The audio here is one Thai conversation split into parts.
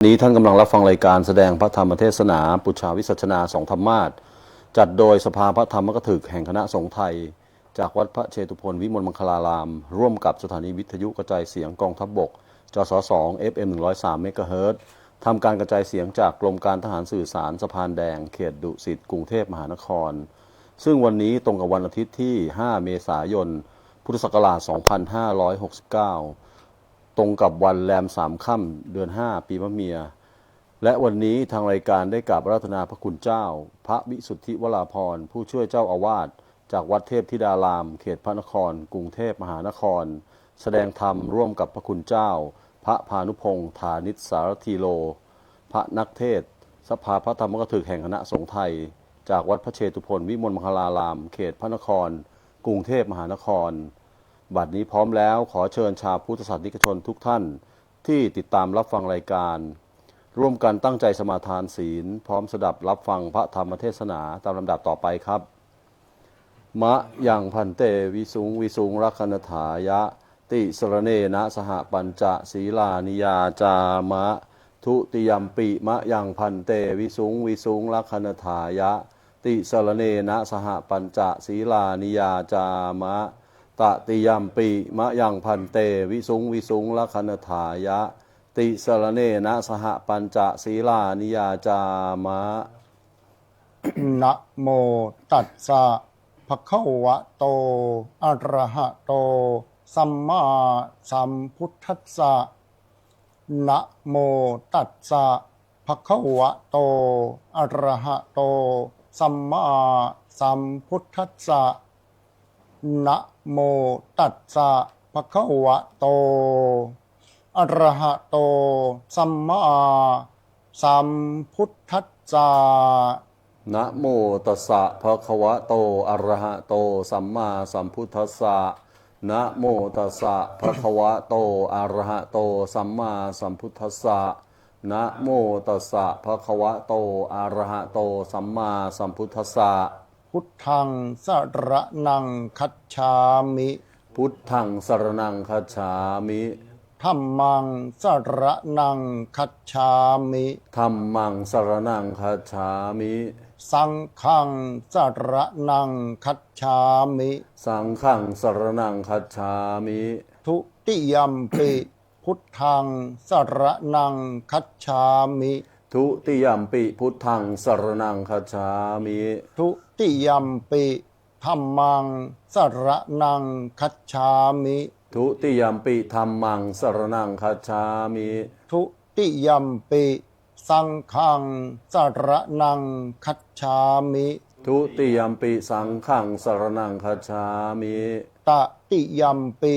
นี้ท่านกำลังรับฟังรายการแสดงพระธรรมเทศนาปุชชาวิสัชนาสองธรรมาสจัดโดยสภาพระธรรมกถึกแห่งคณะสงฆ์ไทยจากวัดพระเชตุพนวิมลมังคลารามร่วมกับสถานีวิทยุกระจายเสียงกองทัพบกจส2 FM 103 เมกะเฮิรตซ์ทำการกระจายเสียงจากกรมการทหารสื่อสารสะพานแดงเขตดุสิตกรุงเทพมหานครซึ่งวันนี้ตรงกับวันอาทิตย์ที่ 5 เมษายน พุทธศักราช 2569 ตรงกับวันแรม3 ค่ำเดือน 5 ปีมะเมียและวันนี้ทางรายการได้กราบอาราธนาพระคุณเจ้าพระวิสุทธิวราภรณ์ผู้ช่วยเจ้าอาวาสจากวัดเทพธิดารามเขตพระนครกรุงเทพมหานครแสดงธรรมร่วมกับพระคุณเจ้าพระพานุพงษ์ฐานิสสารทีโลพระนักเทศน์สภาพระธรรมกถึกแห่งคณะสงฆ์ไทยจากวัดพระเชตุพนวิมลมังคลารามเขตพระนครกรุงเทพมหานครบัดนี้พร้อมแล้วขอเชิญชาวพุทธศาสนิกชนทุกท่านที่ติดตามรับฟังรายการร่วมกันตั้งใจสมาทานศีลพร้อมสดับรับฟังพระธรรมเทศนาตามลำดับต่อไปครับมะยังพันเตวิสุงรักขณถายะติสรเนนะสหปัญจศีลานิยาจามะทุติยัมปิมะยังพันเตวิสุงรักขณถายะติสรเนนะสหปัญจศีลานิยาจามะตติยัมปิมะยังพันเตวิสุงรักขณถายะติสรเนนะสหปัญจศีลานิยาจามะ นะโมตัสสะภะคะวะโตอะระหะโตสัมมาสัมพุทธัสสะนะโมตัสสะภะคะวะโตอะระหะโตสัมมาสัมพุทธัสสะนะโมตัสสะภะคะวะโตอะระหะโตสัมมาสัมพุทธัสสะนะโมตัสสะภะคะวะโตอะระหะโตสัมมาสัมพุทธัสสะนะโมตัสสะภะคะวะโตอะระหะโตสัมมาสัมพุทธัสสะนะโมตัสสะภะคะวะโตอะระหะโตสัมมาสัมพุทธัสสะพุทธังสรณังคัจฉามิพุทธังสรณังคัจฉามิธัมมังสรณังคัจฉามิธัมมังสรณังคัจฉามิสังฆังสรณังคัจฉามิสังฆังสรณังคัจฉามิทุติยัมปิพุทธังสรณังคัจฉามิทุติยัมปิพุทธังสรณังคัจฉามิทุติยัมปิธัมมังสรณังคัจฉามิทุติยัมปิธัมมังสรณังคัจฉามิทุติยัมปิสังฆังสรณังคัจฉามิทุติยัมปิสังฆังสรณังคัจฉามิตติยัมปิ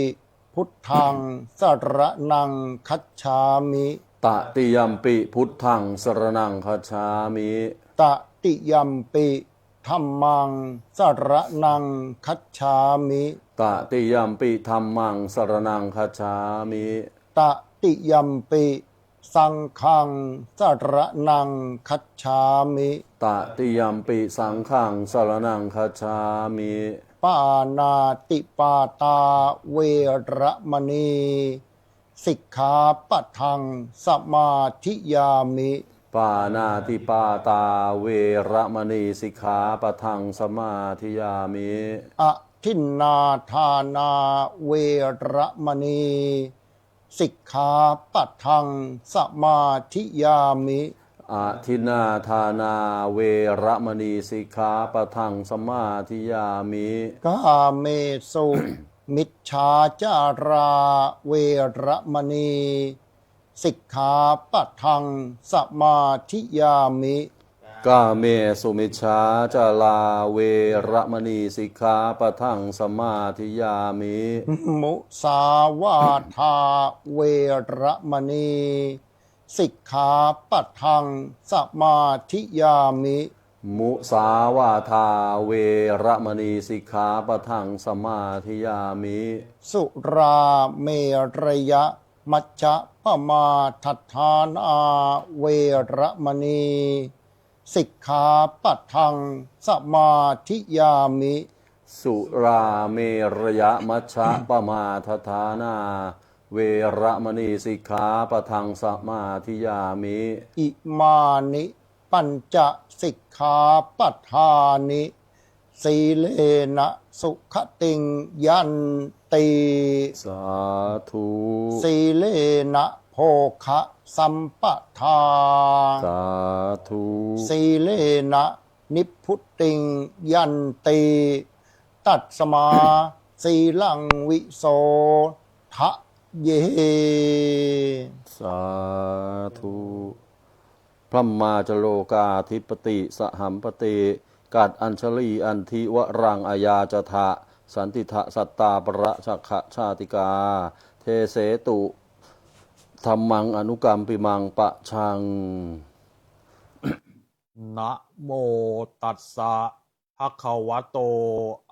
พุทธังสรณังคัจฉามิตติยัมปิพุทธังสรณังคัจฉามิตติยัมปิธัมมังสรณังคัจฉามิตติยัมปิธัมมังสรณังคัจฉามิตติยัมปิสังฆังสรณังคัจฉามิตติยัมปิสังฆังสรณังคัจฉามิปานาติปาตาเวระมณีสิกขาปะทังสมาธิยามิปานาติปาตาเวระมณีสิกขาปะทังสมาธิยามิอทินนาทานาเวระมณีสิกขาปะทังสมาธิยามิอาทินาทานาเวระมณีสิกขาปะทังสมาธิยามิกาเมสุมิจฉาจาราเวระมณีสิกขาปะทังสมาธิยามิกาเมสุมิชฌาจาราเวระมณีสิกขาปะทังสมาธิยามิมุสาวาทาเวระมณีสิกขาปะทังสมาธิยามิมุสาวาทาเวระมณีสิกขาปะทังสมาธิยามิสุราเมรยะมัชฌะปมาทัฏฐานาเวระมณีสิกขาปะทังสมาธิยามิสุราเมรยะมัชฌะปมาทัฏฐานา เวระมณีสิกขาปะทังสมาธิยามิ อิมานิปัญจสิกขาปัฏฐานิสีเลนะสุขติงยันติ สาธุ สีเลนะโภคะสัมปทา สาธุ สีเลนะนิพพุติงยันติตัดสมาสีลังวิโสทะเย สาธุพระมาจโลกาธิปติสหัมปติกัดอัญชลีอันทิวรังอายาจทะสันติทะสัตตาประชักขะชาติกา เทเสตุธรรมังอนุกรรมปิมังปะชัง นะโมตัสสะภะคะวะโต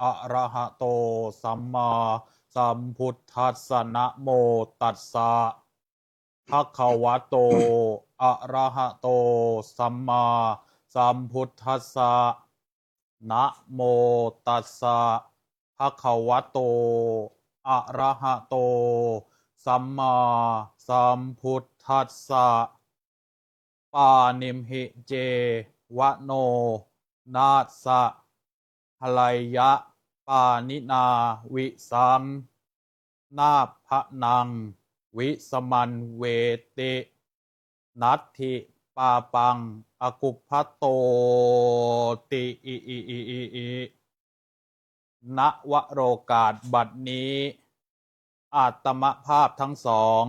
อะระหะโตสัมมาสัมพุทธัสสะนะโมตัสสะภะคะวะโตอะระหะโตสัมมาสัมพุทธัสสะนะโมตัสสะภะคะวะโตอะระหะโตสัมมาสัมพุทธัสสะปานิมหิเจวะโนนาสะหลายยะปานินาวิสัมนาภนังวิสมันเวตินัตถิปาปังอกุพโตติณวโรกาสบัดนี้อาตมภาพทั้งสอง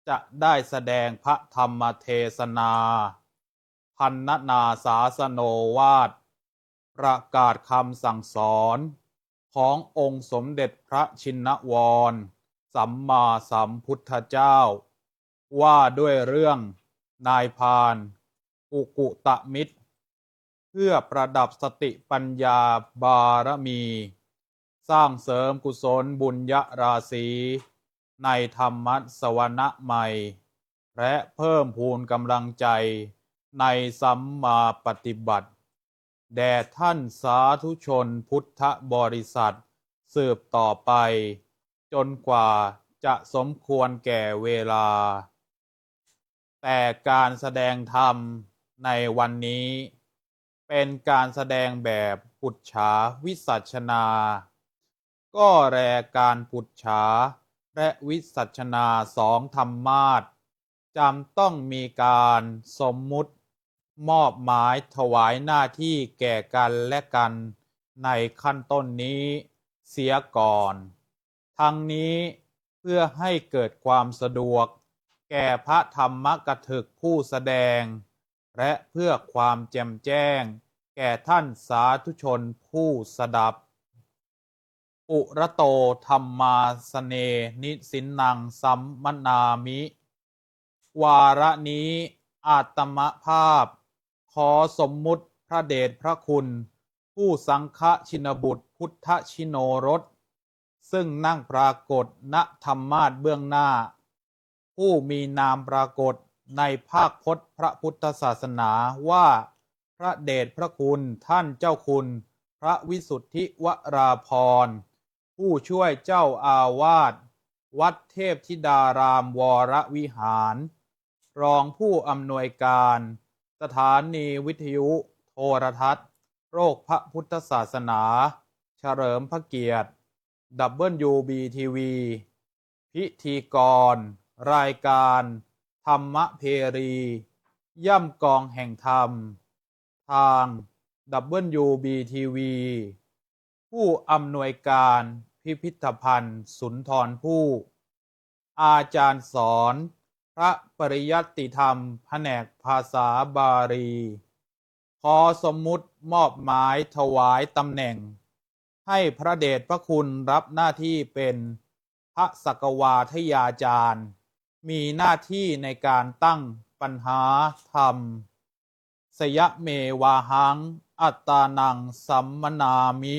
จะได้แสดงพระธรรมเทศนาพันนาสาสโนวาทประกาศคำสั่งสอนขององค์สมเด็จพระชินวรสัมมาสัมพุทธเจ้าว่าด้วยเรื่องนายพรานกุกุตมิตรเพื่อประดับสติปัญญาบารมี สร้างเสริมกุศลบุญญราศีในธรรมสวนะใหม่และเพิ่มพูนกำลังใจในสัมมาปฏิบัติแด่ท่านสาธุชนพุทธบริษัทสืบต่อไปจนกว่าจะสมควรแก่เวลาแต่การแสดงธรรมในวันนี้เป็นการแสดงแบบปุจฉาวิสัชนา ก็แลการปุจฉาและวิสัชนาสองธรรมาสจำต้องมีการสมมุติมอบหมายถวายหน้าที่แก่กันและกันในขั้นต้นนี้เสียก่อนทั้งนี้เพื่อให้เกิดความสะดวกแก่พระธรรมกถึกผู้แสดงและเพื่อความแจ่มแจ้งแก่ท่านสาธุชนผู้สดับปุระโตธรรมาสเนนิสินนังสัมมนามิ วาระนี้อาตมภาพขอสมมุติพระเดชพระคุณผู้สังฆชินบุตรพุทธชิโนรสซึ่งนั่งปรากฏณธรรมาสน์เบื้องหน้าผู้มีนามปรากฏในภาคพจน์พระพุทธศาสนาว่าพระเดชพระคุณท่านเจ้าคุณพระวิสุทธิวราพรผู้ช่วยเจ้าอาวาสวัดเทพธิดารามวรวิหารรองผู้อำนวยการสถานีวิทยุโทรทัศน์โรคพระพุทธศาสนาเฉลิมพระเกียรติ WBTV พิธีกรรายการธรรมเพรีย่ำกองแห่งธรรมทาง WBTV ผู้อำนวยการพิพิธภัณฑ์สุนทรภู่อาจารย์สอนพระปริยัติธรรมแผนกภาษาบาลีขอสมมุติมอบหมายถวายตำแหน่งให้พระเดชพระคุณรับหน้าที่เป็นพระสักวาทยาจารย์มีหน้าที่ในการตั้งปัญหาธรรมสยะเมวาหังอัตตานังสัมมนามิ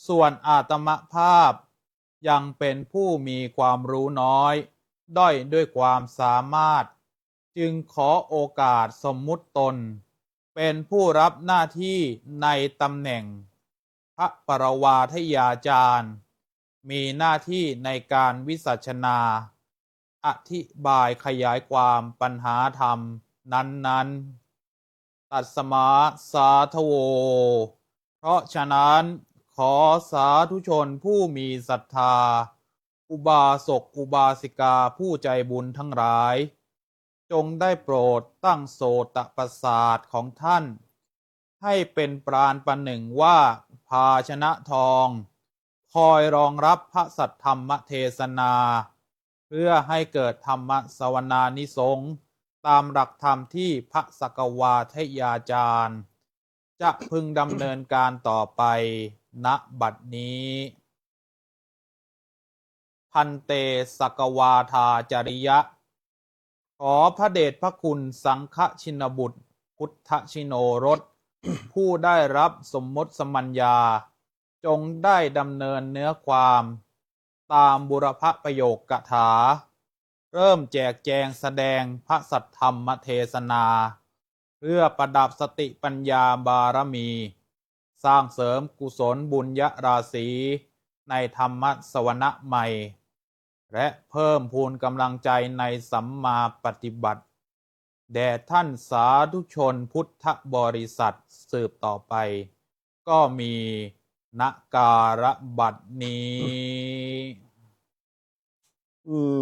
ส่วนอาตมภาพยังเป็นผู้มีความรู้น้อยด้อยด้วยความสามารถจึงขอโอกาสสมมุติตนเป็นผู้รับหน้าที่ในตำแหน่งพระปรวาทยาจารย์มีหน้าที่ในการวิสัชนา อธิบายขยายความปัญหาธรรมนั้นๆตัดสมาสาธโวเพราะฉะนั้นขอสาธุชนผู้มีศรัทธาอุบาสกอุบาสิกาผู้ใจบุญทั้งหลายจงได้โปรดตั้งโสตประสาทของท่านให้เป็นปราณประหนึ่งว่าภาชนะทองคอยรองรับพระสัทธรรมเทศนาเพื่อให้เกิดธรรมสวนานิสงส์ตามหลักธรรมที่พระสกวาทยาจารย์จะพึงดำเนินการต่อไปณบัดนี้ พันเตสกวาทาจริยะขอพระเดชพระคุณสังฆชินบุตรพุทธชิโนรส ผู้ได้รับสมมติสมัญญาจงได้ดำเนินเนื้อความตามบุรพประโยคกถาเริ่มแจกแจงแสดงพระสัทธรรมเทศนาเพื่อประดับสติปัญญาบารมี สร้างเสริมกุศลบุญญราศีในธรรมสวนะใหม่และเพิ่มพูนกำลังใจในสัมมาปฏิบัติแด่ท่านสาธุชนพุทธบริษัทสืบต่อไปก็มีณการบัดนี้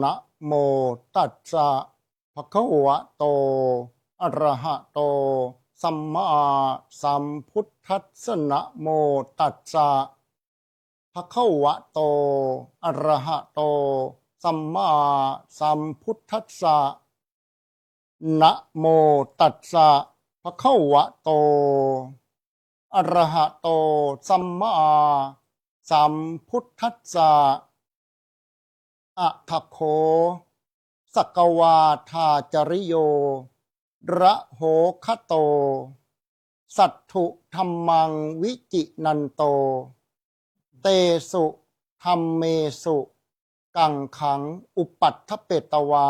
นะโมตัสสะภะคะวะโตอะระหะโตสัมมาสัมพุทธัสสะนะโมตัสสะภะคะวะโตอะระหะโตสัมมาสัมพุทธัสสะนะโมตัสสะภะคะวะโตอะระหะโตสัมมาสัมพุทธัสสะอะทะโคสกวาทาจริโยระโหคะโตสัตถุธัมมังวิจินันโตเตสุธัมเมสุกังขังอุปัฏฐเปตวา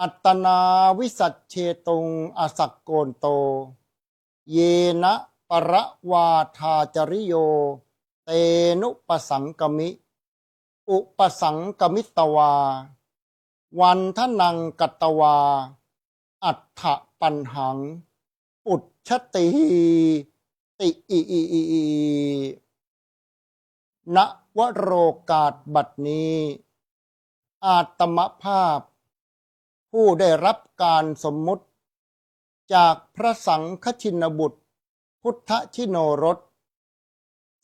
อัตตนาวิสัชเชตุงอสักโกนโตเยนะปรวาทาจริโยเตนุปสังกมิอุปสังกมิตวาวันทนังกัตตวาอัฏฐปัญหังปุจฉติติณวโรกาสบัดนี้อาตมภาพผู้ได้รับการสมมุติจากพระสังฆชินบุตรพุทธชิโนรส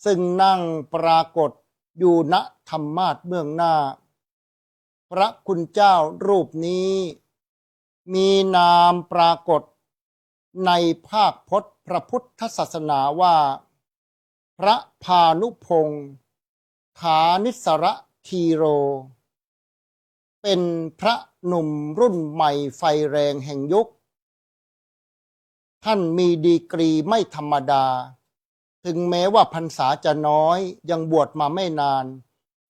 ซึ่งนั่งปรากฏอยู่ณธรรมาสน์เบื้องหน้าพระคุณเจ้ารูปนี้มีนามปรากฏในภาคพจน์พระพุทธศาสนาว่าพระพานุพงศ์ขานิสระทีโรเป็นพระหนุ่มรุ่นใหม่ไฟแรงแห่งยุคท่านมีดีกรีไม่ธรรมดาถึงแม้ว่าพรรษาจะน้อยยังบวชมาไม่นาน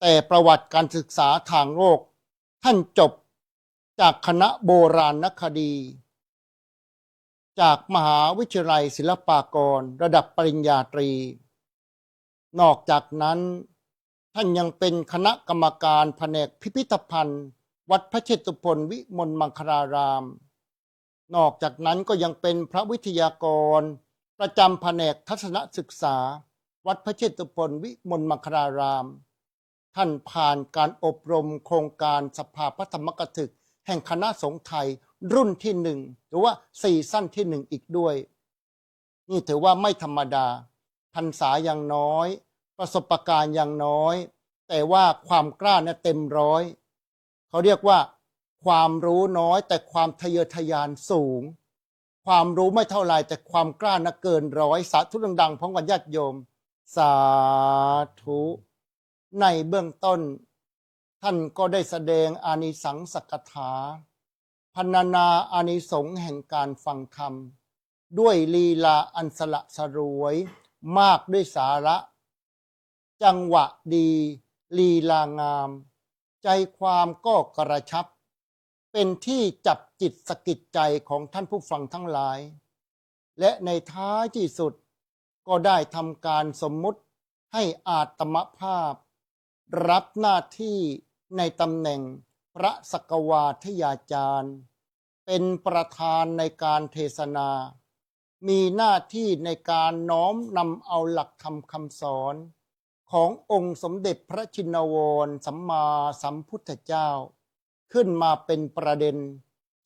แต่ประวัติการศึกษาทางโลกท่านจบจากคณะโบราณคดี จากมหาวิทยาลัยศิลปากรระดับปริญญาตรีนอกจากนั้นท่านยังเป็นคณะกรรมการแผนกพิพิธภัณฑ์วัดพระเชตุพนวิมลมังคลารามนอกจากนั้นก็ยังเป็นพระวิทยากรประจำแผนกทัศนศึกษาวัดพระเชตุพนวิมลมังคลารามท่านผ่านการอบรมโครงการสภาพระธรรมกถึกแห่งคณะสงฆ์ไทยรุ่นที่หนึ่งหรือว่าซีซั่นที่หนึ่งอีกด้วยนี่ถือว่าไม่ธรรมดาพรรษายังน้อยประสบการณ์ยังน้อยแต่ว่าความกล้าเนี่ยเต็มร้อยเขาเรียกว่าความรู้น้อยแต่ความทะเยอทะยานสูงความรู้ไม่เท่าไรแต่ความกล้านะเกินร้อยสาธุดังๆพร้อมกันญาติโยมสาธุในเบื้องต้นท่านก็ได้แสดงอานิสังสกถาพรรณนาอานิสงส์แห่งการฟังธรรมด้วยลีลาอันสละสรวยมากด้วยสาระจังหวะดีลีลางามใจความก็กระชับเป็นที่จับจิตสะกิดใจของท่านผู้ฟังทั้งหลายและในท้ายที่สุดก็ได้ทำการสมมุติให้อาตมภาพรับหน้าที่ในตำแหน่ง พระสกวาทยาจารย์ เป็นประธานในการเทศนา มีหน้าที่ในการน้อมนำเอาหลักธรรมคำสอนขององค์สมเด็จพระชินวรสัมมาสัมพุทธเจ้า ขึ้นมาเป็นประเด็น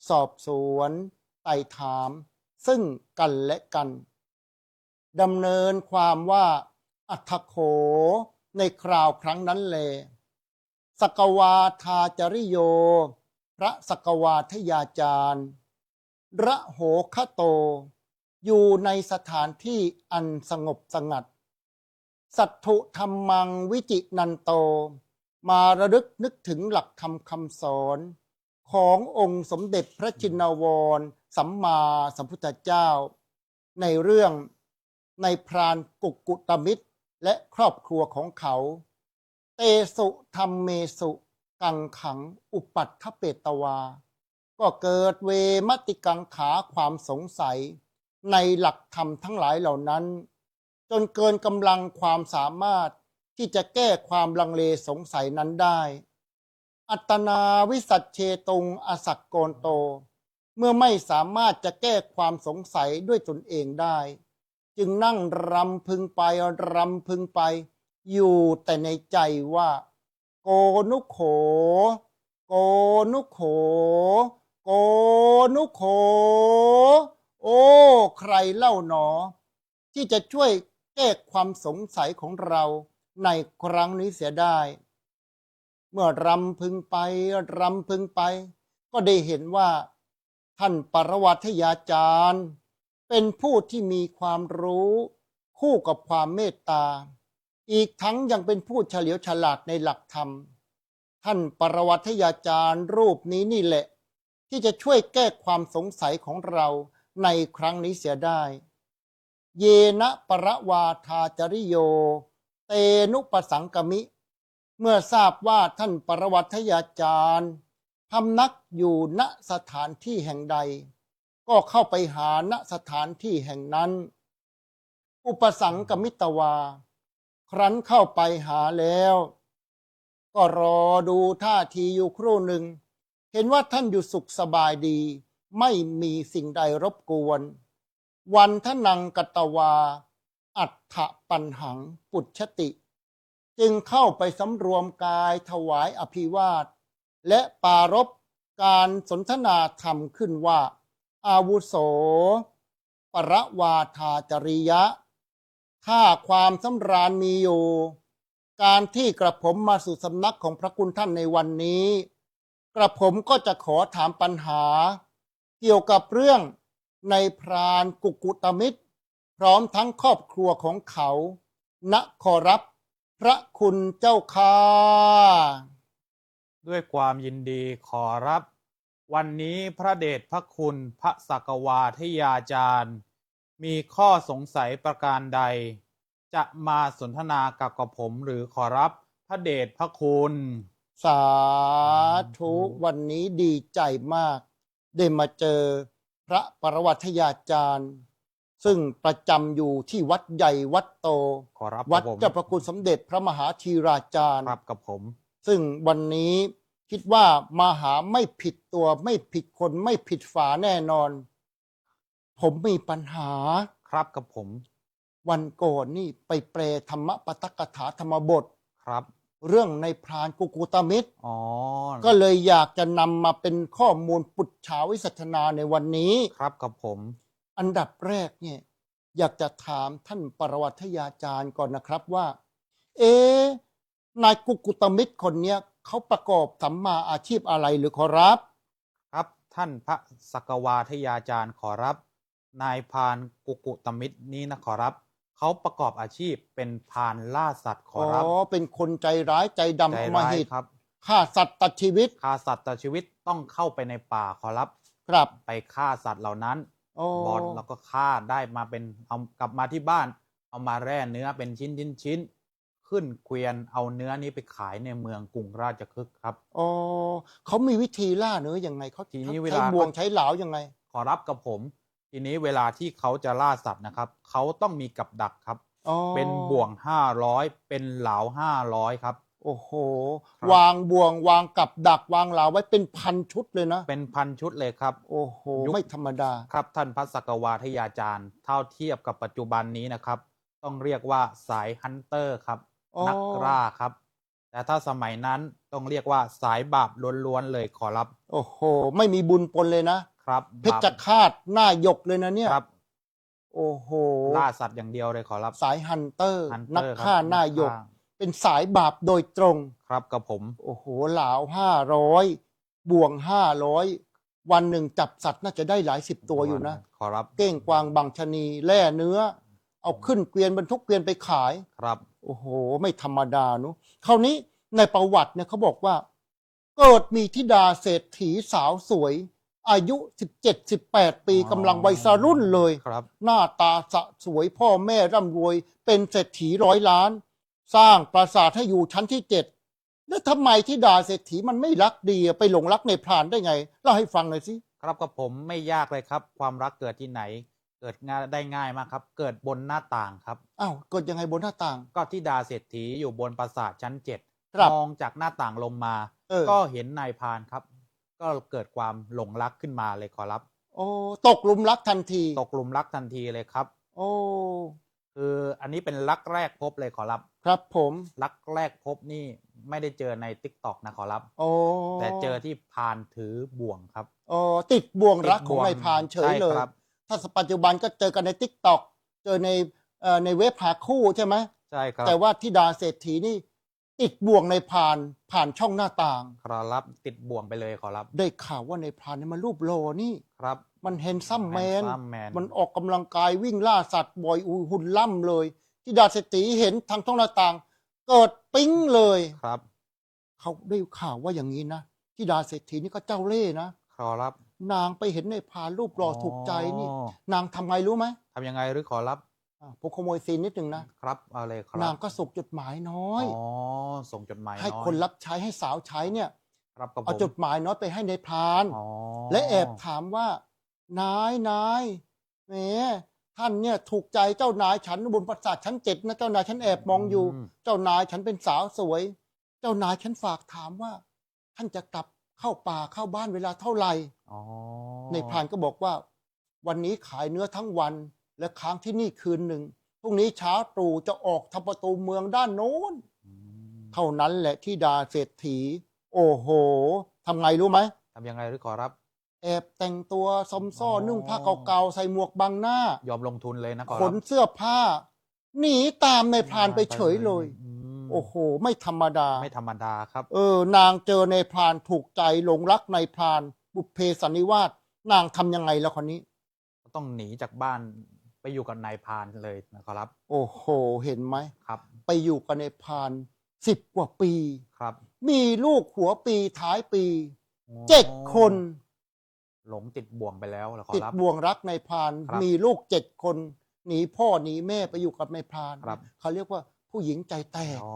สอบสวนไต่ถาม ซึ่งกันและกันดำเนินความว่าอัฏฐโขในคราวครั้งนั้นแลสกวาทาจริโย พระสกวาทยาจารย์ ระโหคโต อยู่ในสถานที่อันสงบสงัด สัตถุธรรมังวิจินันโต มาระลึกนึกถึงหลักธรรมคำสอนขององค์สมเด็จพระชินวรสัมมาสัมพุทธเจ้า ในเรื่องในพรานกุกุตมิตรและครอบครัวของเขา เตสุธรรมเมสุกังขังอุปัฏฐเปตวา ก็เกิดเวมติกังขาความสงสัยในหลักธรรมทั้งหลายเหล่านั้น จนเกินกำลังความสามารถที่จะแก้ความลังเลสงสัยนั้นได้ อัตนาวิสัชเชตุงอสักโกนโต เมื่อไม่สามารถจะแก้ความสงสัยด้วยตนเองได้ จึงนั่งรำพึงไปรำพึงไป อยู่แต่ในใจว่า โกนุโข โกนุโข โกนุโข โอ้ใครเล่าหนอ ที่จะช่วยแก้ความสงสัยของเราในครั้งนี้เสียได้ เมื่อรำพึงไปรำพึงไป ก็ได้เห็นว่าท่านปรวัตยาจารย์ เป็นผู้ที่มีความรู้คู่กับความเมตตา อีกทั้งยังเป็นผู้เฉลียวฉลาดในหลักธรรม ท่านปรวัตยาจารย์รูปนี้นี่แหละที่จะช่วยแก้ความสงสัยของเราในครั้งนี้เสียได้ เยนะปรวาทาจริโย เตนุปสังกมิ เมื่อทราบว่าท่านปรวัตยาจารย์พำนักอยู่ณสถานที่แห่งใด ก็เข้าไปหาณสถานที่แห่งนั้น อุปสังกมิตวา ครั้นเข้าไปหาแล้ว ก็รอดูท่าทีอยู่ครู่หนึ่ง เห็นว่าท่านอยู่สุขสบายดี ไม่มีสิ่งใดรบกวน วันทนังกตวา อัฏฐปัญหังปุจฉติ จึงเข้าไปสำรวมกายถวายอภิวาทและปรารภการสนทนาธรรมขึ้นว่า อาวุโส ปรวาทาจริยะ ถ้าความสำราญมีอยู่ การที่กระผมมาสู่สำนักของพระคุณท่านในวันนี้ กระผมก็จะขอถามปัญหา เกี่ยวกับเรื่องในพรานกุกุตมิตร พร้อมทั้งครอบครัวของเขาณขอรับพระคุณเจ้าค่า ด้วยความยินดีขอรับ วันนี้พระเดชพระคุณพระสกวาทยาจารย์ มีข้อสงสัยประการใด จะมาสนทนากับผมหรือขอรับพระเดชพระคุณ สาธุวันนี้ดีใจมาก ได้มาเจอพระปรวัตยาจารย์ ซึ่งประจำอยู่ที่วัดใหญ่วัดโต ขอรับ วัด กับผม เจ้าพระคุณสมเด็จพระมหาธีราจารย์ ครับกับผม ซึ่งวันนี้คิดว่ามาหาไม่ผิดตัวไม่ผิดคนไม่ผิดฝาแน่นอน ผมมีปัญหา ครับกับผม วันก่อนนี่ไปแปลธรรมปตกถาธรรมบท ครับ เรื่องในพรานกุกุตมิตร อ๋อ ก็เลยอยากจะนำมาเป็นข้อมูลปุจฉาวิสัชนาในวันนี้ ครับกับผม อันดับแรกเนี่ยอยากจะถามท่านปรวัตยาจารย์ก่อนนะครับว่า นายกุกุตมิตรคนเนี้ยเขาประกอบสัมมาอาชีพอะไรหรือขอรับ ครับท่านพระสกวาทยาจารย์ขอรับ นายพรานกุกุตมิตรนี้นะขอรับ เขาประกอบอาชีพเป็นพรานล่าสัตว์ขอรับ เป็นคนใจร้ายใจดำ ใจ อำม ร้าย หิต ครับ ฆ่าสัตว์ตัดชีวิต ฆ่าสัตว์ต่อชีวิตต้องเข้าไปในป่าขอรับ ครับ ไปฆ่าสัตว์เหล่านั้น โอ้ บอลแล้วก็ฆ่าได้มาเป็นเอากลับมาที่บ้าน เอามาแร่เนื้อเป็นชิ้นขึ้นเกวียนเอาเนื้อนี้ไปขายในเมืองกรุงราชคฤห์ครับ อ๋อเขามีวิธีล่าเนื้อยังไงเขา ทีนี้ ใช้ เวลา บ่วงใช้เหลายังไง ขอรับกับผม ทีนี้เวลาที่เขาจะล่าสัตว์นะครับ เขาต้องมีกับดักครับ อ๋อ เป็นบ่วง500เป็นเหลา500ครับ โอ้ โอ้โห ครับ วางบ่วงวางกับดักวางเหลาไว้เป็นพันชุดเลยนะ เป็นพันชุดเลยครับ โอ้โห ยุค ไม่ธรรมดา ครับท่านพระสักวาทยาจารย์เท่าเทียบกับปัจจุบันนี้นะครับ ต้องเรียกว่าสายฮันเตอร์ครับ อ๋อ นักล่าครับ แต่ถ้าสมัยนั้นต้องเรียกว่าสายบาปล้วนๆเลยขอรับ โอ้โห ไม่มีบุญปนเลยนะครับ เพชรฆาตหน้าหยกเลยนะเนี่ย ครับ โอ้โห ล่าสัตว์อย่างเดียวเลยขอรับ สายฮันเตอร์ ฮันเต นั อก ร์ครับ ฆ่าหน้าหยก ฆ่ เป็นสายบาปโดยตรง ครับกับผม โอ้โห เหลา500บ่วง500วันหนึ่งจับสัตว์น่าจะได้หลาย10 ตัวอยู่นะ ขอรับ เก้งกวางบางชะนีแล่เนื้อ เอาขึ้นเกวียนบรรทุกเกวียนไปขาย ครับ โอ้โห ไม่ธรรมดานุคราวนี้ในประวัติเนี่ยเขาบอกว่า เกิดมีธิดาเศรษฐีสาวสวย อายุ 17-18 ปี อ๋อ กำลังวัยรุ่นเลย ครับ หน้าตาสะสวยพ่อแม่ร่ำรวย เป็นเศรษฐี100 ล้าน สร้างปราสาทให้อยู่ชั้นที่ 7 แล้วทำไมธิดาเศรษฐีมันไม่รักดีไปหลงรักในพรานได้ไงเล่าให้ฟังหน่อยสิ ครับกับผมไม่ยากเลยครับ ความรักเกิดที่ไหน เกิดง่ายได้ง่ายมากครับ เกิดบนหน้าต่างครับ อ้าวเกิดยังไงบนหน้าต่าง ก็ธิดาเศรษฐีอยู่บนปราสาทชั้น ครับ 7 มองจากหน้าต่างลงมา ก็เห็นนายพรานครับ ก็เกิดความหลงรักขึ้นมาเลยขอรับ โอ้ตกหลุมรักทันที ตกหลุมรักทันทีเลยครับ โอ้ คืออันนี้เป็นรักแรกพบเลยขอรับ ครับผม รักแรกพบนี่ไม่ได้เจอใน TikTok นะขอรับ โอ้ แต่เจอที่พานถือบ่วงครับ โอ้ติดบ่วงรัก ติด ข บ่ อง วง นายพรานเฉย ใช่ เลย ครับ ถ้าปัจจุบันก็เจอกันใน TikTok เจอในเว็บหาคู่ใช่ไหม ใช่ครับ แต่ว่าธิดาเศรษฐีนี่ติดบ่วงในพรานผ่านช่องหน้าต่าง ขอรับติดบ่วงไปเลยขอรับ ได้ข่าวว่าในพรานนี่มันรูปโลนี่ ครับ มันเห็นซ้ำแมน Handsome man มันออกกำลังกายวิ่งล่าสัตว์บ่อยหุ่นล่ำเลยธิดาเศรษฐีเห็นทางช่องหน้าต่าง เกิดปิ๊งเลย ครับ เขาได้ข่าวว่าอย่างนี้นะธิดาเศรษฐีนี่ก็เจ้าเล่ห์นะ ขอรับ นางไปเห็นในพรานรูปหล่อถูกใจนี่ นางทำไงรู้ไหม ทำยังไงหรือขอรับ ผมขโมยซีนนิดนึงนะครับ เอาเลยครับ นางก็ส่งจดหมายน้อย อ๋อส่งจดหมาย ให้ น้อย คนรับใช้ให้สาวใช้เนี่ย ครับกับผม เอาจดหมายน้อยไปให้ในพราน อ๋อ และแอบถามว่านายแหมท่านเนี่ยถูกใจเจ้านายฉันบนปราสาทชั้น7นะเจ้านายฉันแอบมองอยู่ เจ้านายฉันเป็นสาวสวย เจ้านายฉันฝากถามว่า ท่านจะกลับเข้าป่าเข้าบ้านเวลาเท่าไหร่ อ๋อ ในพรานก็บอกว่า วันนี้ขายเนื้อทั้งวัน และค้างที่นี่คืนหนึ่งพรุ่งนี้เช้าตรู่จะออกทางประตูเมืองด้านโน้น อืม เท่านั้นแหละที่ดาเศรษฐี โอ้โหทำไงรู้ไหม ทำยังไงหรือขอรับ แอบแต่งตัวซอมซ่อ อ๋อ นุ่งผ้าเก่าๆใส่หมวกบังหน้า ยอมลงทุนเลยนะขอ ข รับ นเสื้อผ้า หนีตามในพรานไปเฉยเลย อืม โอ้โห ไม่ธรรมดา ไม่ธรรมดาครับ นางเจอในพรานถูกใจหลงรักในพราน บุพเพสันนิวาสนางทำยังไงแล้วคนนี้ ต้องหนีจากบ้านไปอยู่กับนายพรานเลยนะขอรับ โอ้โห เห็นไหม ครับ ไปอยู่กันในพราน10 กว่าปี ครับ มีลูกหัวปีท้ายปี โอ้ 7 คน หลงติดบ่วงไปแล้วเหรอขอ ติด รับ บ่วงรักในพราน ครับ มีลูก7 คนหนีพ่อหนีแม่ไปอยู่กับในพราน ครับ เขาเรียกว่าผู้หญิงใจแตก อ๋อ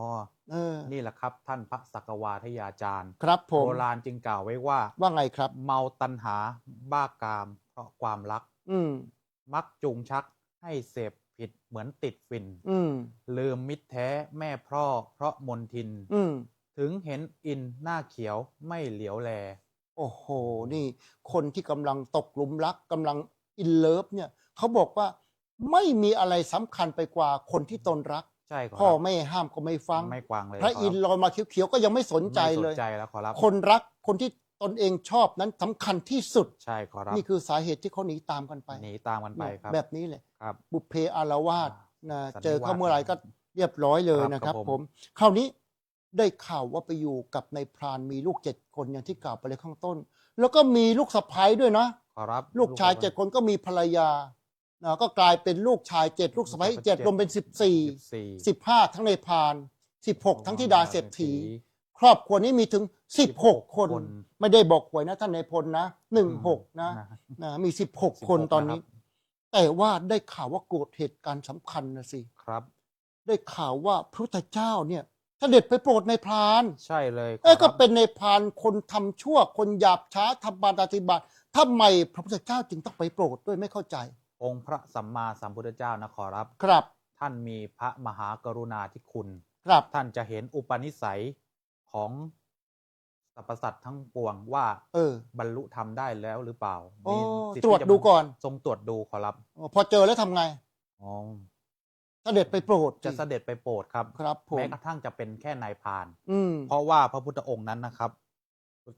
เออ นี่แหละครับท่านพระสักวาทยาจารย์ ครับผม โบราณจึงกล่าวไว้ว่า ว่าไงครับ เมาตัณหาบ้ากาม เพราะความรัก อืม มักจูงชักให้เสพผิดเหมือนติดฝิ่น อืม ลืมมิตรแท้แม่พร่อเพราะมนทิน อืม ถึงเห็นอินหน้าเขียวไม่เหลียวแล โอ้โห นี่ คนที่กำลังตกหลุมรักกำลังอินเลิฟเนี่ยเขาบอกว่าไม่มีอะไรสำคัญไปกว่าคนที่ตนรัก ใช่ขอ พ่อ รับ แม่ห้ามก็ไม่ฟัง ไม่กวางเลย พระอินทร์ลอยมาเขียวๆก็ยังไม่สนใจ ไม่ เล ส ย นใจแล้วขอรับ คนรักคนที่ตนเองชอบนั้นสำคัญที่สุด ใช่ขอรับ นี่คือสาเหตุที่เขาหนีตามกันไป หนีตามกันไปครับ แบบนี้แหละ ครับ บุพเพอาละวาสนะ สันนิวาส เจอเขาเมื่อไหร่ก็เรียบร้อยเลย ครับ นะครับ ครับ ผ ผม ม คราวนี้ได้ข่าวว่าไปอยู่กับในายพรานมีลูก7 คนอย่างที่กล่าวไปเลยข้างต้น แล้วก็มีลูกสะใภ้ด้วยนะ ขอรับ ลูกชาย7 คนก็มีภรรยานะก็กลายเป็นลูกชาย7ลูกสะใภ้7รวมเป็น14 15 ทั้งในพราน 16 ทั้งธิดาเศรษฐี ครอบครัวนี้มีถึง16 คน ไม่ได้บอกหวยนะท่านนายพลนะ16นะมี16 คนตอนนี้ แต่ว่าได้ข่าวว่าเกิดเหตุการณ์สำคัญนะสิ ครับ ได้ข่าวว่าพระพุทธเจ้าเนี่ยเสด็จไปโปรดในพราน ใช่เลย ก็ ขอรับ เป็นในพรานคนทำชั่วคนหยาบช้าทำบาปปฏิบัติทำไมพระพุทธเจ้าจึงต้องไปโปรดด้วยไม่เข้าใจ องค์พระสัมมาสัมพุทธเจ้านะขอรับ ครับ ท่านมีพระมหากรุณาธิคุณ ครับ ท่านจะเห็นอุปนิสัยของสรรพสัตว์ทั้งปวงว่า บรรลุธรรมได้แล้วหรือเปล่า โอ้ มีสิทธิ์ ตรวจ ที่จะ ดูก่อน ทรงตรวจดูขอรับ พอเจอแล้วทำไง อ๋อ เสด็จไปโปรด จะเสด็จไปโปรดครับ ครับผม แม้กระทั่งจะเป็นแค่นายพราน อืม เพราะว่าพระพุทธองค์นั้นนะครับ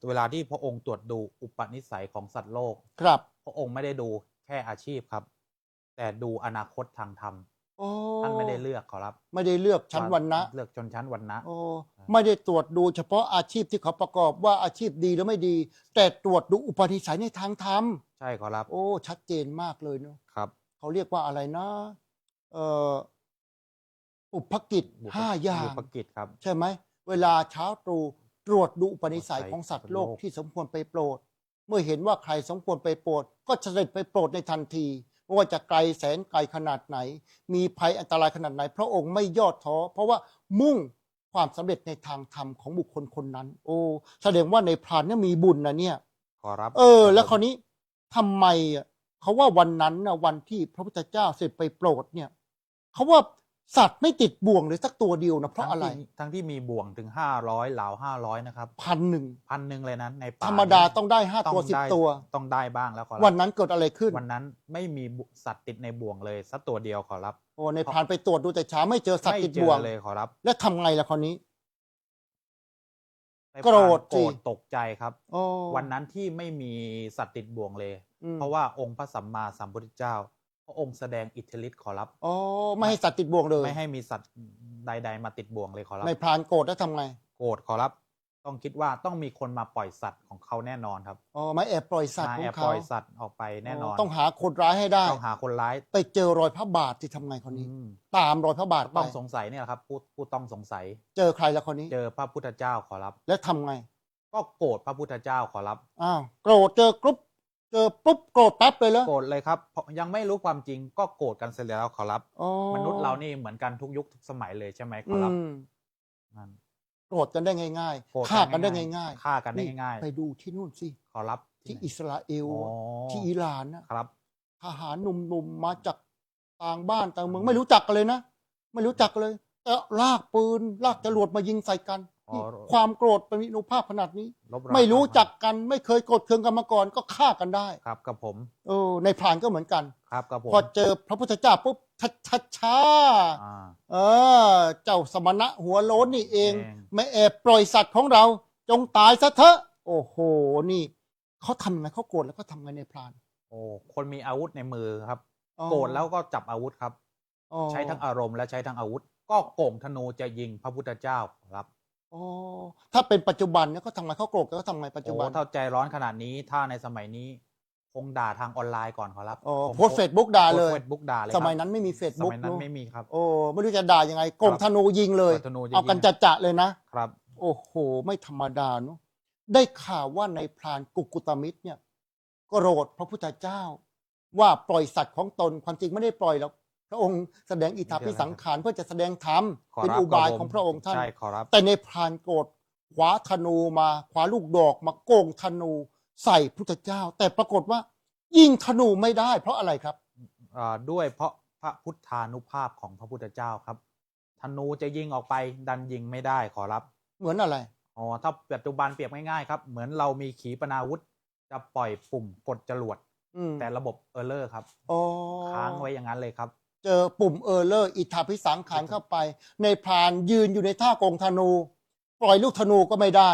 เวลาที่พระองค์ตรวจดูอุปนิสัยของสัตว์โลก ครับ พระองค์ไม่ได้ดูแค่อาชีพครับ แต่ดูอนาคตทางธรรม โอ้ ท่านไม่ได้เลือกขอรับ ไม่ได้เลือกชั้นวรรณะ เลือกชนชั้นวรรณะ โอ้ไม่ได้ตรวจดูเฉพาะอาชีพที่เขาประกอบว่าอาชีพดีหรือไม่ดี แต่ตรวจดูอุปนิสัยในทางธรรม ใช่ขอรับ โอ้ชัดเจนมากเลยเนาะ ครับ เขาเรียกว่าอะไรนะเอ่ออุปกิจ5 อย่าง บุพกิจครับ ใช่ไหมเวลาเช้าตรู่ตรวจดูอุปนิสัย อุปนิสัย ของสัตว์โลก สัตว์โลก ที่สมควรไปโปรด เมื่อเห็นว่าใครสมควรไปโปรด ก็เสด็จไปโปรดในทันทีไม่ว่าจะไกลแสนไกลขนาดไหน มีภัยอันตรายขนาดไหน พระองค์ไม่ย่อท้อเพราะว่ามุ่งความสำเร็จในทางธรรมของบุคคลคนนั้น โอ้แสดงว่าในพรานเนี่ยมีบุญนะเนี่ย ขอรับ แล้วคราวนี้ทำไมเขาว่าวันนั้นนะวันที่พระพุทธเจ้าเสด็จไปโปรดเนี่ยเขาว่าสัตว์ไม่ติดบ่วงเลยสักตัวเดียวนะเพราะอะไร ทั้งที่มีบ่วงถึง500เหลา500นะครับ 1,000 1,000เลยนั้นในป่า ธรรมดาต้องได้5 ตัว ได้ 10 ตัว ต้องได้บ้างแล้วขอรับ วันนั้นเกิดอะไรขึ้น วันนั้นไม่มีสัตว์ติดในบ่วงเลยสักตัวเดียวขอรับ โอ้ในพรานไปตรวจดูแต่เช้าไม่เจอสัตว์ ไม่ ติด เจ บ่วง อเลยขอรับ แล้วทำไงล่ะคราวนี้ ใน โกรธ โกรธ สิ ตกใจครับ โอ้ วันนั้นที่ไม่มีสัตว์ติดบ่วงเลย อืม เพราะว่าองค์พระสัมมาสัมพุทธเจ้า พระองค์แสดงอิทธิฤทธิ์ขอรับ โอ้ไม่ให้สัตว์ติดบ่วงเลย ไม่ให้มีสัตว์ใด ๆ มาติดบ่วงเลยขอรับ ในพรานโกรธแล้วทำไง โกรธขอรับ ต้องคิดว่าต้องมีคนมาปล่อยสัตว์ของเขาแน่นอนครับ อ๋อไม่แอบปล่อยสัตว์ มา ขอ แอง บป เขา ล่อยสัตว์ออกไปแน่นอน ต้องหาคนร้ายให้ได้ ต้องหาคนร้าย ไปเจอรอยพระบาทที่ทำไงคนนี้ อืม ตามรอยพระบาทไป ต้องสงสัยเนี่ยแหละครับผู้ต้องสงสัย เจอใครละคนนี้ เจอพระพุทธเจ้าขอรับ แล้วทำไง ก็โกรธพระพุทธเจ้าขอรับ อ้าวโกรธเจอกรุ๊ปเจอปุ๊บโกรธปั๊บเลยเหรอ โกรธเลยครับเพราะยังไม่รู้ความจริงก็โกรธกันเสร็จแล้วขอรับ อ๋อ มนุษย์เรานี่เหมือนกันทุกยุคทุกสมัยเลยใช่ไหมข อื อรับ ม นั่น โกรธกันได้ง่าย โกรธ ๆฆ่ากันได้ง่ายๆ ฆ่ากันได้ง่าย ไปดูที่นู่นสิ ๆขอรับ ที่อิสราเอล อ๋อ ที่อิหร่านนะครับ ทหารหนุ่มๆมาจากต่างบ้านต่างเมือง อืม ไม่รู้จักกันเลยนะ ไม่รู้จักกันเลยแต่ลากปืนลากจรวดมายิงใส่กัน อ๋อ นี่ความโกรธเป็นอนุภาพขนาดนี้ ลบรา ไม่รู้จักกันไม่เคยโกรธเคืองกันมาก่อนก็ฆ่ากันได้ ครับกับผม ในพรานก็เหมือนกัน ครับกับผม พอเจอพระพุทธเจ้าปุ๊บช้า อ่า เจ้าสมณะหัวโล้นนี่เอง เอง ไม่แอบปล่อยสัตว์ของเรา จงตายซะเถอะโอ้โหนี่เขาทำไงเขาโกรธแล้วก็ทำไงในพราน โอ้คนมีอาวุธในมือครับ อ๋อ โกรธแล้วก็จับอาวุธครับ อ๋อ ใช้ทั้งอารมณ์และใช้ทั้งอาวุธ ก็โก่งธนูจะยิงพระพุทธเจ้าครับ อ๋อถ้าเป็นปัจจุบันเนี่ยเขาทำไงเขาโกรธเขาทำไงปัจจุ โอ้ บัน ถ้าใจร้อนขนาดนี้ถ้าในสมัยนี้คงด่าทางออนไลน์ก่อนขอรับ อ๋อ ผม โพสเฟซบุ๊กด่าเลย เฟซบุ๊กด่าเลย สมัย ครับ นั้นไม่มีเฟซ ส บุ๊ก มัยนั้นไม่มีครับ โอ้ไม่รู้จะด่ายังไงโกงธนูยิงเลย ธนูจะ เอากัน ยิง จะเลยนะ ครับ โอ้โห ไม่ธรรมดาเนาะได้ข่าวว่าในพรานกุกุตมิตรเนี่ยโกรธพระพุทธเจ้า ว่าปล่อยสัตว์ของตนความจริงไม่ได้ปล่อยหรอกพระองค์แสดงอิทธาภิสังขารเพื่อจะแสดงธรรม ขอ เป็น รับ อุบาย ครับผม ของพระองค์ท่าน ใช่ขอรับ แต่ในพรานโกรธคว้าธนูมาคว้าลูกดอกมาโกงธนูใส่พุทธเจ้า แต่ปรากฏว่า ยิงธนูไม่ได้ เพราะอะไรครับ ด้วยเพราะพระพุทธานุภาพของพระพุทธเจ้าครับธนูจะยิงออกไปดันยิงไม่ได้ขอรับ เหมือนอะไร อ๋อถ้าปัจจุบันเปรียบง่ายๆครับเหมือนเรามีขีปนาวุธจะปล่อยปุ่มกดจรวด อืม แต่ระบบเออร์เลอร์ครับ อ๋อ ค้างไว้อย่างนั้นเลยครับ เจอปุ่มเออร์เลอร์อิทธาภิสังขารเข้าไป ในพรานยืนอยู่ในท่าโกงธนู ปล่อยลูกธนูก็ไม่ได้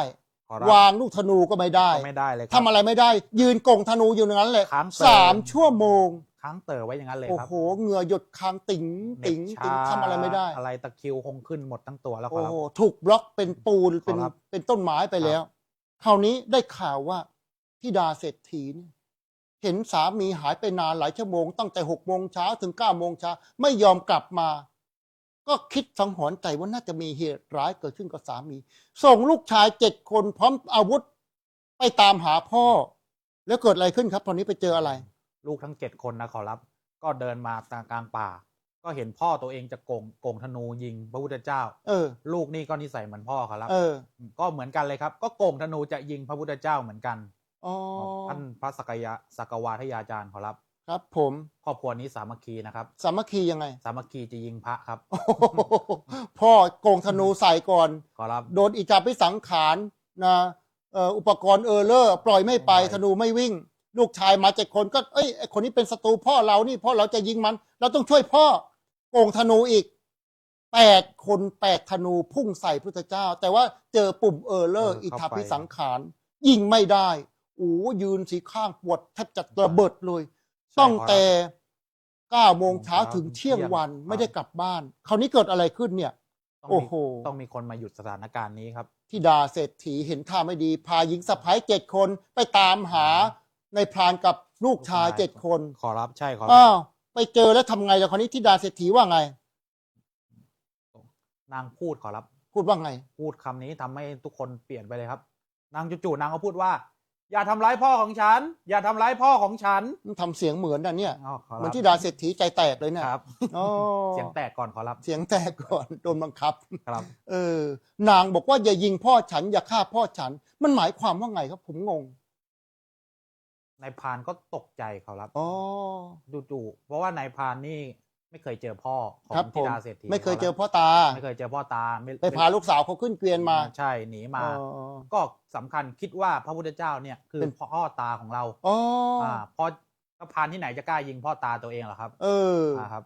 ขอรับ วางลูกธนูก็ไม่ได้ ก็ไม่ได้เลยครั ทำอะไรไม่ได้ ยืนโกงธนูอยู่อย่างนั้นเลย ค้างเติ่ 3 ชั่วโมง ค้างเต๋อไว้อย่างนั้นเลย โอ้ ครับ โหเหงื่อหยดคางติ๋ง เหน็ ติ๋ บ ง ชา ติ๋งทำอะไรไม่ได้ อะไรตะคริวคงขึ้นหมดทั้งตัวแล้วข โอ้ อรับ โหถูกบล็อกเป็นปูนเป็น ขอรับ เป็นต้นไม้ไปแล้ว คราวนี้ได้ข่าวว่าธิดาเศรษฐีเนี่ยเห็นสามีหายไปนานหลายชั่วโมงตั้งแต่6 โมงเช้าถึง9 โมงเช้าไม่ยอมกลับมา ก็คิดสังหรณ์ใจว่าน่าจะมีเหตุร้ายเกิดขึ้นกับสามี ส่งลูกชาย7 คนพร้อมอาวุธ ไปตามหาพ่อ แล้วเกิดอะไรขึ้นครับตอนนี้ไปเจออะไร ลูกทั้ง7 คนนะขอรับ ก็เดินมากลางป่า ก็เห็นพ่อตัวเองจะโกงธนูยิงพระพุทธเจ้า ลูกนี่ก็นิสัยเหมือนพ่อขอรับ ก็เหมือนกันเลยครับ ก็โกงธนูจะยิงพระพุทธเจ้าเหมือนกัน อ๋อ ท่านพระสักวาทยาจารย์ขอรับ ครับผม ครอบครัวนี้สามัคคีนะครับ สามัคคียังไง สามัคคีจะยิงพระครับ โอ้โหพ่อโกงธนูใส่ก่อน ขอรับ โดนอิจฉาพิสังขารนะอุปกรณ์เลอร์ปล่อยไม่ไป ไม่ไป ธนูไม่วิ่ง ลูกชายมา7 คนก็เอ้ยไอ้คนนี้เป็นศัตรูพ่อเรานี่พ่อเราจะยิงมัน เราต้องช่วยพ่อโกงธนูอีก8 คน8 ธนูพุ่งใส่พุทธเจ้า แต่ว่าเจอปุ่มเลอร์อิจฉาพิสังขารยิงไม่ได้โอ้ยืนสีข้างปวดแทบจะระเบิดเลย ต้องแต่9 โมงเช้าถึงเที่ยงวันไม่ได้กลับบ้าน คราวนี้เกิดอะไรขึ้นเนี่ย ต้อง โอ้ มี โห ต้องมีคนมาหยุดสถานการณ์นี้ครับ ธิดาเศรษฐีเห็นท่าไม่ดี พาหญิงสะพ้าย7 คนไปตามหาในพรานกับลูกชาย7 คน ขอรับใช่ขอรับ อ้าวไปเจอแล้วทำไงล่ะคราวนี้ธิดาเศรษฐีว่าไง นางพูดขอรับ พูดว่าไง พูดคำนี้ทำให้ทุกคนเปลี่ยนไปเลยครับ นางจู่ๆนางก็พูดว่า อย่าทำร้ายพ่อของฉัน อย่าทำร้ายพ่อของฉัน มันทำเสียงเหมือนนะเนี่ย อ๋อขอ เหมื รั อบ นธิดาเศรษฐีใจแตกเลยเนี่ย ครับ อ๋อ เสียงแตกก่อนขอรับ เสียงแตกก่อนโดนบังคับ ครับ นางบอกว่าอย่ายิงพ่อฉัน อย่าฆ่าพ่อฉัน มันหมายความว่าไงครับผมงง นายพรานก็ตกใจเขารับ อ๋อ จู่ๆเพราะว่านายพรานนี่ไม่เคยเจอพ่อของ ครับผ ธิ ม ดาเศรษฐี ไม่เคยเจอ ขารับ พ่อตา ไม่เคยเจอพ่อตาไม่ ไปพาลูกสาวเขาขึ้นเกวียนมา ใช่หนีมา อ๋อ ก็สำคัญคิดว่าพระพุทธเจ้าเนี่ยคือ เป็น พ่อตาของเรา อ๋อ พอก็พรานที่ไหนจะกล้ายิงพ่อตาตัวเองเหรอครับ ครับ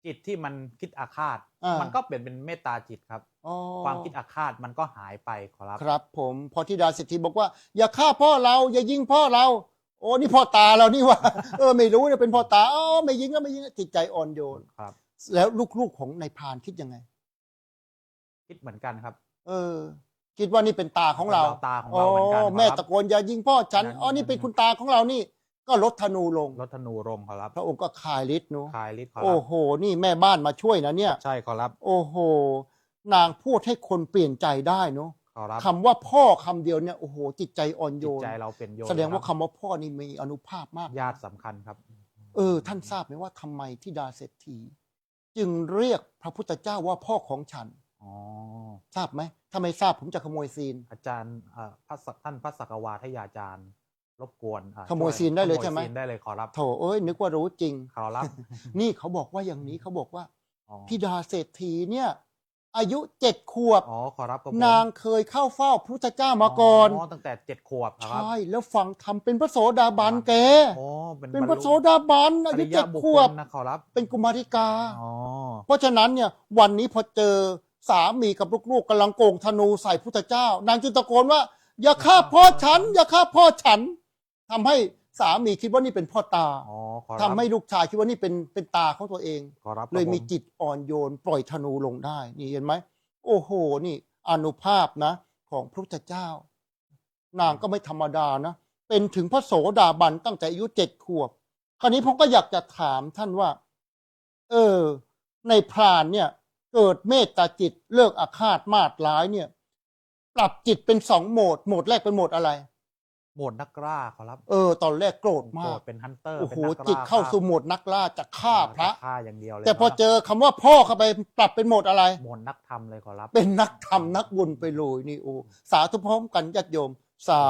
จิตที่มันคิดอาฆาต มันก็เป็นเมตตาจิตครับ อ๋อ ความคิดอาฆาตมันก็หายไปขอรับ ครับผมพอธิดาเศรษฐีบอกว่า อย่าฆ่าพ่อเรา อย่ายิงพ่อเรา โอ้นี่พ่อตาเรานี่ว่า ไม่รู้เนี่ยเป็นพ่อตาอ๋อไม่ยิงก็ไม่ยิงจิตใจอ่อนโยน ครับ แล้วลูกๆของนายพรานคิดยังไง คิดเหมือนกันครับ คิดว่านี่เป็นตาของเรา เป็นตาของเราเหมือนกันครับ แม่ตะโกนอย่ายิงพ่อฉัน อย่างนั้น อ๋อนี่เป็นคุณตาของเรานี่ ก็ลดธนูลง รถธนูรงขอรับ พระองค์ก็คลายฤทธิ์เนาะ คลายฤทธิ์ขอ โอ้ รับ โห นี่แม่บ้านมาช่วยนะเนี่ย ใช่ขอรับ โอ้โห นางพูดให้คนเปลี่ยนใจได้เนาะ ขอรับ คำว่าพ่อคำเดียวเนี่ยโอ้โหจิตใจอ่อนโย จิต น ใจเราเป็นโยน แสดงว่า ค คำว่าพ่อนี่มีอานุภาพมาก ญาติสำคัญครับ ท่านทราบไหมว่าทำไมธิดาเศรษฐีจึงเรียกพระพุทธเจ้าว่าพ่อของฉัน อ๋อ ทราบไหมถ้าไม่ทราบผมจะขโมยซีน อาจารย์ท่านพระสักวาทยาจารย์ รบกวน ขโมยซีนได้เลยใช่ไหม ขโซีนได้เลยขอรับ โถเอ้ยนึกว่ารู้จริง ขอรับ นี่เขาบอกว่าอย่างนี้เขาบอกว่า อ๋อ ธิดาเศรษฐีเนี่ย อายุ7 ขวบ อ๋อขอรับกับผม นางเคยเข้าเฝ้าพระพุทธเจ้ามาก่อน ตั้งแต่7 ขวบครับ ใช่แล้วฟังทำเป็นพระโสดาบันแก อ๋อ เป็นพระโสดาบันอายุ อริย 7 บุค ข คว ล บ นะขอรับ เป็นกุมาริกา อ๋อ เพราะฉะนั้นเนี่ยวันนี้พอเจอสามีกับลูกๆกำลังโกงธนูใส่พุทธเจ้า นางจึงตะโกนว่า อย่าฆ่าพ่อฉัน อย่าฆ่าพ่อฉันทำให้สามีคิดว่านี่เป็นพ่อตา อ๋อขอรับ ทำให้ลูกชายคิดว่านี่เป็นตาของตัวเอง ขอรับ เลยมี ครับผ จิตอ่อนโยน ปล่อยธนูลงได้ นี่เห็นไหมโอ้โหนี่อานุภาพนะ ของพระพุทธเจ้า นางก็ไม่ธรรมดานะ เป็นถึงพระโสดาบันตั้งแต่อายุ7 ขวบ คราวนี้ผมก็อยากจะถามท่านว่า ในพรานเนี่ย เกิดเมตตาจิตเลิกอาฆาตมาตร้ายเนี่ย ปรับจิตเป็น2 โหมด โหมดแรกเป็นโหมดอะไร โหมดนักล่าขอรับ ตอนแรกโกรธ โก มาร ก ธเป็นฮันเตอร์ โอ้โห เป็นนักล่า จิตเข้าสู่โหมดนักล่าจะฆ่าพระ ฆ่าอย่างเดียวเลย แต่พอเจอคำว่าพ่อเข้าไปปรับเป็นโหมดอะไร โหมดนักธรรมเลยขอรับ เป็นนักธรรมนักบุญไปเลยนี่โอ้สาธุพร้อมกันญาติโยม สา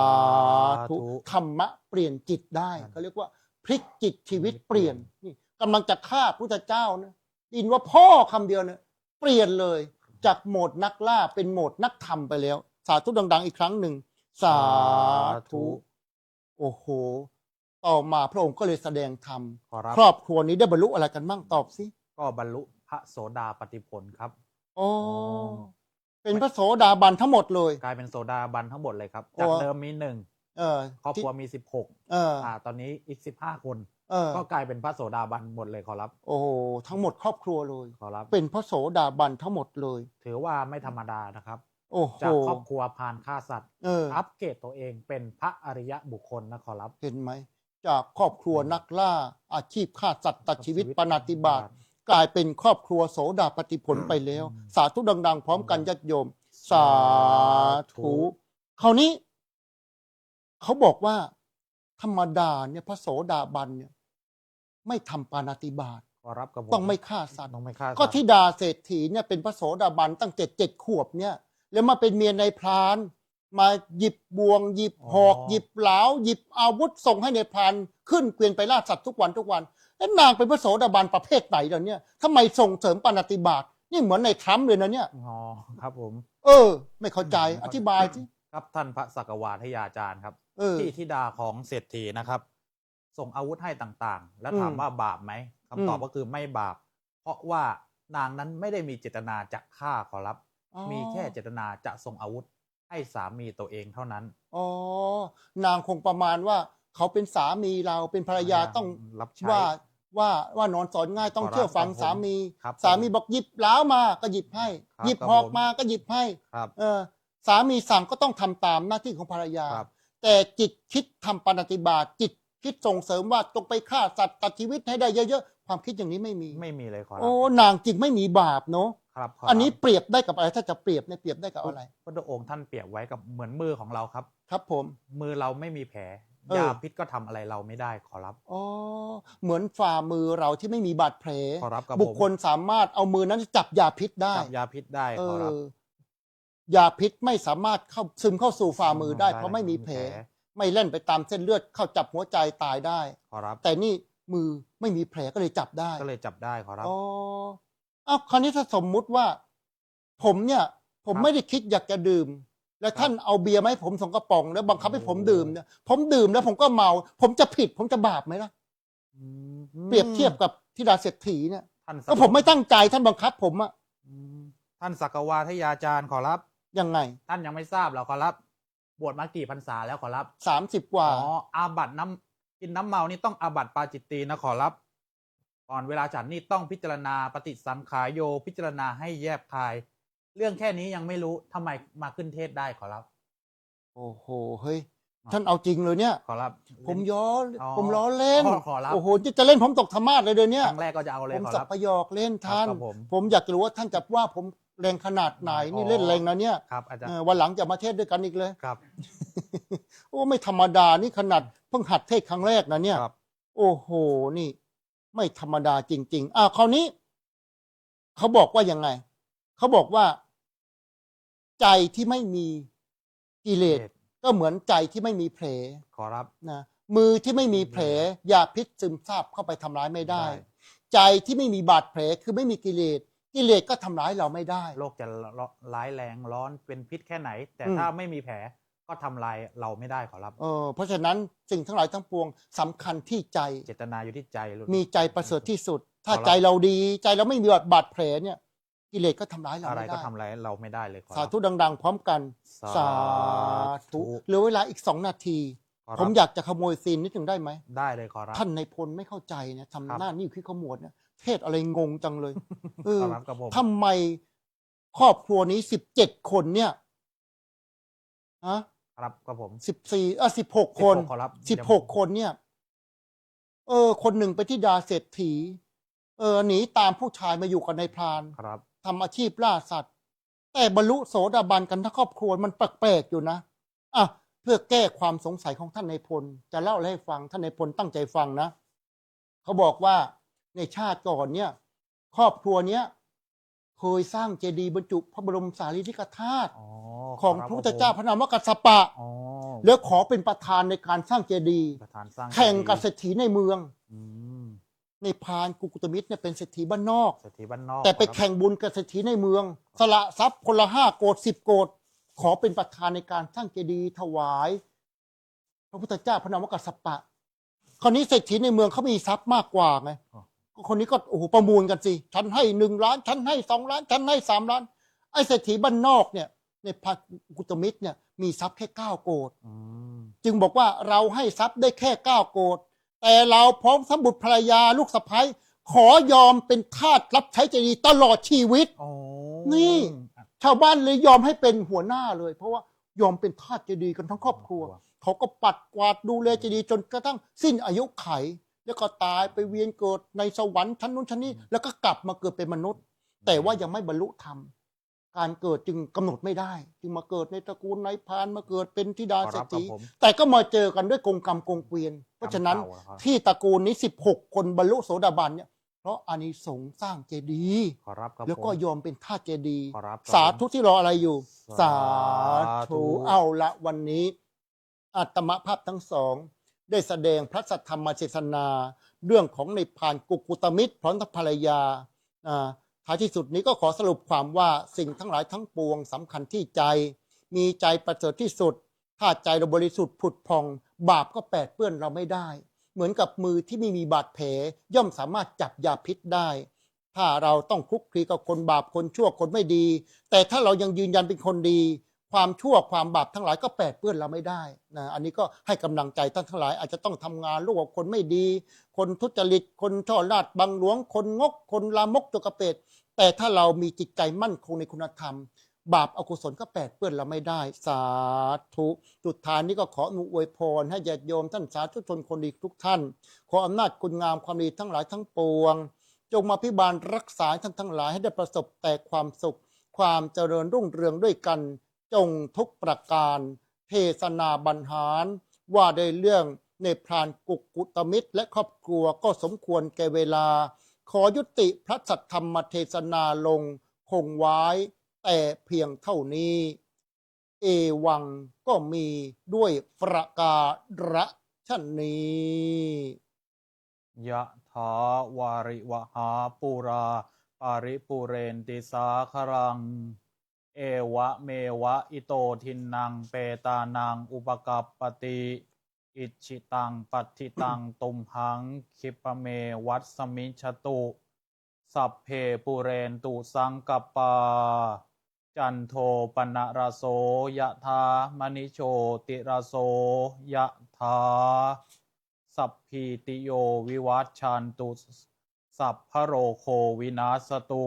ธุ สาธุ ธรรมะเปลี่ยนจิตได้เขาเรียกว่าพลิกจิตชีวิตเปลี่ยนนี่กำลังจะฆ่าพุทธเจ้านะยินว่าพ่อคำเดียวเนี่ยเปลี่ยนเลยจากโหมดนักล่าเป็นโหมดนักธรรมไปแล้ว สาธุดังๆอีกครั้งหนึ่งสาธุโอ้โหต่อมาพระองค์ก็เลยแสดงธรรม ขอรับ ครอบครัวนี้ได้บรรลุอะไรกันบ้างตอบสิ ก็บรรลุพระโสดาปฏิผลครับ อ๋อเป็นพระโสดาบันทั้งหมดเลย กลายเป็นโสดาบันทั้งหมดเลยครับ โอ้ จากเดิมมี1 เออ ครอบครัวมี16 ตอนนี้อีก15 คน ก็กลายเป็นพระโสดาบันหมดเลยขอรับ โอ้โหทั้งหมดครอบครัวเลย ขอรับ เป็นพระโสดาบันทั้งหมดเลย ถือว่าไม่ธรรมดานะครับ โอ้โห จากครอบครัวพานฆ่าสัตว์ เออ อัปเกรดตัวเองเป็นพระอริยบุคคลนะขอรับ เห็นไหม จากครอบครัวนักล่า อาชีพฆ่าสัตว์ตัดชีวิตปาณาติบาตกลายเป็นครอบครัวโสดาปฏิผลไปแล้ว สาธุดังๆ พร้อมกันญาติโยม สาธุคราวนี้ เขาบอกว่า ธรรมดาเนี่ยพระโสดาบันเนี่ย ไม่ทำปาณาติบาต ขอรับกับผม ต้องไม่ฆ่าสัตว์ ต้องไม่ฆ่าสัตว์ ก็ธิดาเศรษฐีเนี่ยเป็นพระโสดาบันตั้ง7 ขวบเนี่ย แล้วมาเป็นเมียในพราน มาหยิบบวงหยิบหอกหยิบเหลาหยิบอาวุธส่งให้ในพรานขึ้นเกวียนไปล่าสัตว์ทุกวันแล้วนางเป็นพระโสดาบันประเภทไหนเดี๋ยวนี้ทำไมส่งเสริมปาณาติบาตนี่เหมือนในทรัมป์เลยนะเนี่ย อ๋อครับผม ไม่เข้าใจอธิบายสิ ครับท่านพระสักวาทยาจารย์ครับ เออ ที่ธิดาของเศรษฐีนะครับ ส่งอาวุธให้ต่างๆ แล้วถามว่าบาปไหมคำตอบก็คือไม่บาป เพราะว่านางนั้นไม่ได้มีเจตนาจะฆ่าขอรับ มีแค่เจตนาจะส่งอาวุธให้สามีตัวเองเท่านั้น อ๋อ นางคงประมาณว่าเขาเป็นสามีเราเป็นภรรยาต้อง รับใช้ ว่านอนสอนง่ายต้อง ขอรับ เชื่อฟัง ครับผม สามี ครับ สามีบอกหยิบเหล้ามาก็หยิบให้ ครับ หยิบ ครับ หอก ผม มาก็หยิบให้ ครับ สามีสั่งก็ต้องทำตามหน้าที่ของภรรยา ครับ แต่จิตคิดทำปาณาติบาตจิตคิดส่งเสริมว่าจงไปฆ่าสัตว์ตัดชีวิตให้ได้เยอะๆความคิดอย่างนี้ไม่มี ไม่มีเลยขอรับ โอ้นางจริงไม่มีบาปเนาะ ครับข อันนี้เปรียบได้กับอะไรถ้าจะเปรียบเนี่ยเปรียบได้กับอะไร พระองค์ท่านเปรียบไว้กับเหมือนมือของเราครับ ครับผม มือเราไม่มีแผล เออ ยาพิษก็ทำอะไรเราไม่ได้ขอรับ อ๋อเหมือนฝ่ามือเราที่ไม่มีบาดแผล ขอรับครับ บุคคลสามารถเอามือนั้นจับยาพิษได้ จับยาพิษได้ขอรับ ยาพิษไม่สามารถซึมเข้าสู่ฝ่ามือได้ เพราะไม่มีแผล ไม่เล่นไปตามเส้นเลือดเข้าจับหัวใจตายได้ ขอรับ แต่นี่มือไม่มีแผลก็เลยจับได้ ก็เลยจับได้ขอรับ อ๋ออ้าวคราวนี้ถ้าสมมุติว่า ผมเนี่ยผม ครับ ไม่ได้คิดอยากจะดื่ม แล้วท่านเอาเบียร์มาให้ผมสองกระป๋องแล้วบังคับให้ผมดื่มเนี่ยผมดื่มแล้วผมก็เมา ผมจะผิดผมจะบาปไหมล่ะ อืม เปรียบเทียบกับธิดาเศรษฐีเนี่ย ท่าน ก็ผมไม่ตั้งใจท่านบังคับผมอะ อืมท่านสักวาทยาจารย์ขอรับ ยังไง ท่านยังไม่ทราบหรอกขอรับ บวชมากี่พรรษาแล้วขอรับ 30 กว่า อ๋ออาบัติน้ำกินน้ำเมานี่ต้องอาบัติปาจิตตีนะขอรับ ก่อนเวลาฉันนี่ต้องพิจารณาปฏิสังขายโยพิจารณาให้แยบคาย เรื่องแค่นี้ยังไม่รู้ทำไมมาขึ้นเทศได้ขอรับ โอ้โหเฮ้ยท่านเอาจริงเลยเนี่ย ขอรับ ผมอ๋อ ผมล้อเล่น ขอรับ โอ้โหจะเล่นผมตกธรรมาสเลยเดี๋ยวนี้ ครั้งแรกก็จะเอาเลย ผม ขอ สั รับ บประโยคเล่นท่าน ครับผม ผมอยากจะรู้ว่าท่านจะว่าผมแรงขนาดไหนนี่ อ๋อ เล่นแรงนะเนี่ย ครับอาจารย์ วันหลังจะมาเทศด้วยกันอีกเลย ครับ โอ้ไม่ธรรมดานี่ขนาดเพิ่งหัดเทศครั้งแรกนะเนี่ย ครับ โอ้โหนี่ ไม่ธรรมดาจริง ๆคราวนี้เขาบอกว่ายังไงเขาบอกว่า ใจที่ไม่มีกิเลสก็เหมือนใจที่ไม่มีแผล ขอรับ นะมือที่ไม่มีแผลยาพิษซึมซาบเข้าไปทำร้ายไม่ได้ ใจที่ไม่มีบาดแผลคือไม่มีกิเลสกิเลสก็ทำร้ายเราไม่ได้ โรคจะร้ายแรงร้อนเป็นพิษแค่ไหน แต่ อืม ถ้าไม่มีแผลก็ทำลายเราไม่ได้ขอรับ เพราะฉะนั้นสิ่งทั้งหลายทั้งปวงสำคัญที่ใจ เจตนาอยู่ที่ใจลูก มีใจประเสริฐที่สุด ถ้า ครับ ใจเราดีใจเราไม่มีบาดแผลเนี่ย กิเลสก็ทำร้ายเรา อะไร ไม่ ก็ ได้ ทำลายเราไม่ได้เลยขอ สา รับ ธุดัง ๆ พร้อมกัน สาธุ เหลือเวลาอีก2 นาที ขอรับ ผมอยากจะขโมยซีนนิดหนึ่งได้ไหม ได้เลยขอรับ ท่านในพลไม่เข้าใจเนี่ย ครับ ทำหน้านิ้วขี้ขมวดเนี่ยเทศอะไรงงจังเลยเอ ข อ อรับกับผม ทำไมครอบครัวนี้17 คนเนี่ยฮะ ครับกับผม 16 คน ขอรับ 16 คนเนี่ย คนหนึ่งไปที่ดาเศรษฐีหนีตามผู้ชายมาอยู่กับนายพราน ครับ ทำอาชีพล่าสัตว์ แต่บรรลุโสดาบันกันทั้งครอบครัวมันแปลกๆอยู่นะอ่ะเพื่อแก้ความสงสัยของท่านนายพลจะเล่าให้ฟังท่านนายพลตั้งใจฟังนะเขาบอกว่าในชาติก่อนเนี่ย ครอบครัวเนี้ยเคยสร้างเจดีย์บรรจุพระบรมสารีริกธาตุ อ๋อ ของ รับ พระพุทธเจ้าพระนามว่ากัสสปะ อ๋อ แล้วขอเป็นประธานในการสร้างเจดีย์ ประธานสร้าง แข่งกับเศรษฐีในเมือง อืม ในพานกุกุตมิตรเนี่ยเป็นเศรษฐีบ้านนอก เศรษฐีบ้านนอก แต่ไป ขอรับ แข่งบุญกับเศรษฐีในเมือง สละทรัพย์คนละ5 โกฏ10 โกฏขอเป็นประธานในการสร้างเจดีย์ถวาย พระพุทธเจ้าพระนามว่ากัสสปะ คราวนี้เศรษฐีในเมืองเขามีทรัพย์มากกว่าไงคนนี้ก็โอ้โหประมูลกันสิฉันให้1 ล้านฉันให้2 ล้านฉันให้3 ล้านไอ้เศรษฐีบ้านนอกเนี่ยในพานกุตมิตรเนี่ยมีทรัพย์แค่9 โกฏ อืม จึงบอกว่าเราให้ทรัพย์ได้แค่9 โกฏแต่เราพร้อมสมบุตรภรรยาลูกสะใภ้ขอยอมเป็นทาสรับใช้เจดีย์ตลอดชีวิต โอ้ นี่ ชาวบ้านเลยยอมให้เป็นหัวหน้าเลย เพราะว่ายอมเป็นทาสเจดีย์กันทั้งครอบครัว เขาก็ปัดกวาดดูแลเจดีย์จนกระทั่งสิ้นอายุไข แล้วก็ตายไปเวียนเกิดในสวรรค์ชั้นนู้นชั้นนี้แล้วก็กลับมาเกิดเป็นมนุษย์ แต่ว่ายังไม่บรรลุธรรม การเกิดจึงกำหนดไม่ได้ จึงมาเกิดในตระกูลนายพรานมาเกิดเป็นธิดาเศรษฐี ขอรับครับผม แต่ก็มาเจอกันด้วยกงกรรมกงเกวียน เพราะฉะนั้น กรรมเก่าเหรอครับ ที่ตระกูลนี้16 คนบรรลุโสดาบันเนี่ย เพราะอานิสงส์สร้างเจดีย์ ขอรับครับ แล้วก็ ผม ยอมเป็นทาสเจดีย์ ขอรับครับ สาธุที่รออะไรอยู่ สา สา ธุ ธุเอาละวันนี้อาตมภาพทั้งสอง ได้แสดงพระสัทธรรมเทศนา เรื่องของในพานกุกุตมิตรพร้อมทั้งภรรยาท้ายที่สุดนี้ก็ขอสรุปความว่าสิ่งทั้งหลายทั้งปวงสำคัญที่ใจ มีใจประเสริฐที่สุด ถ้าใจเราบริสุทธิ์ผุดพอง บาปก็แปดเปื้อนเราไม่ได้ เหมือนกับมือที่ไม่มีบาดแผลย่อมสามารถจับยาพิษได้ ถ้าเราต้องคลุกคลีกับคนบาปคนชั่วคนไม่ดี แต่ถ้าเรายังยืนยันเป็นคนดี ความชั่วความบาปทั้งหลายก็แปดเปื้อนเราไม่ได้นะอันนี้ก็ให้กำลังใจท่านทั้งหลายอาจจะต้องทำงานร่วมกับคนไม่ดี คนทุจริตคนช่อราดบังหลวงคนงกคนลามกจกกระเปดแต่ถ้าเรามีจิตใจมั่นคงในคุณธรรม บาปอกุศลก็แปดเปื้อนเราไม่ได้ สาธุสุดท้ายนี้ก็ขออวยพรให้ญาติโยมท่านสาธุชนคนดีทุกท่านขออำนาจคุณงามความดีทั้งหลายทั้งปวงจงมาพิบาลรักษาท่านทั้งหลายให้ได้ประสบแต่ความสุขความเจริญรุ่งเรืองด้วยกันจงทุกประการเทศนาบรรหารว่าได้เรื่องในพรานกุกุตมิตรและครอบครัวก็สมควรแก่เวลาขอยุติพระสัทธรรมเทศนาลงคงไว้แต่เพียงเท่านี้เอวังก็มีด้วยประการฉนี้ ยะถาวาริวหาปูราปาริปุเรนติสาครัง เอวะเมวะอิโตทินังเปตานังอุปกัปปติอิชิตังปัตถิตังตุมหังคิปะเมวัตสมิชตุ สัพเพปุเรนตุสังกปปาจันโทปนะระโสยะธามณิโชติระโสยะธาสัพพีติโยวิวัชชันตุสัพพะโรโควินาศตุ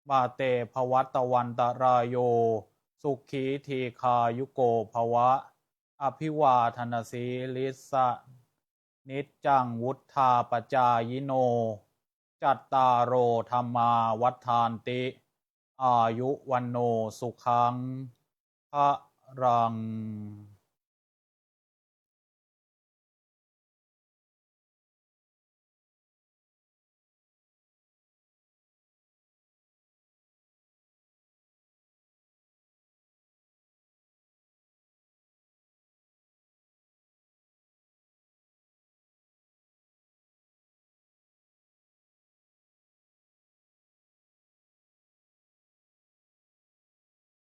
มาเตภวัตวันตรายโยสุขีทีคายุโกภวะอภิวาทนาสีลิสะนิจจังวุธาปจายโนจัตตารโอธรรมาวัฏฐานติอายุวันโนสุขังพระรัง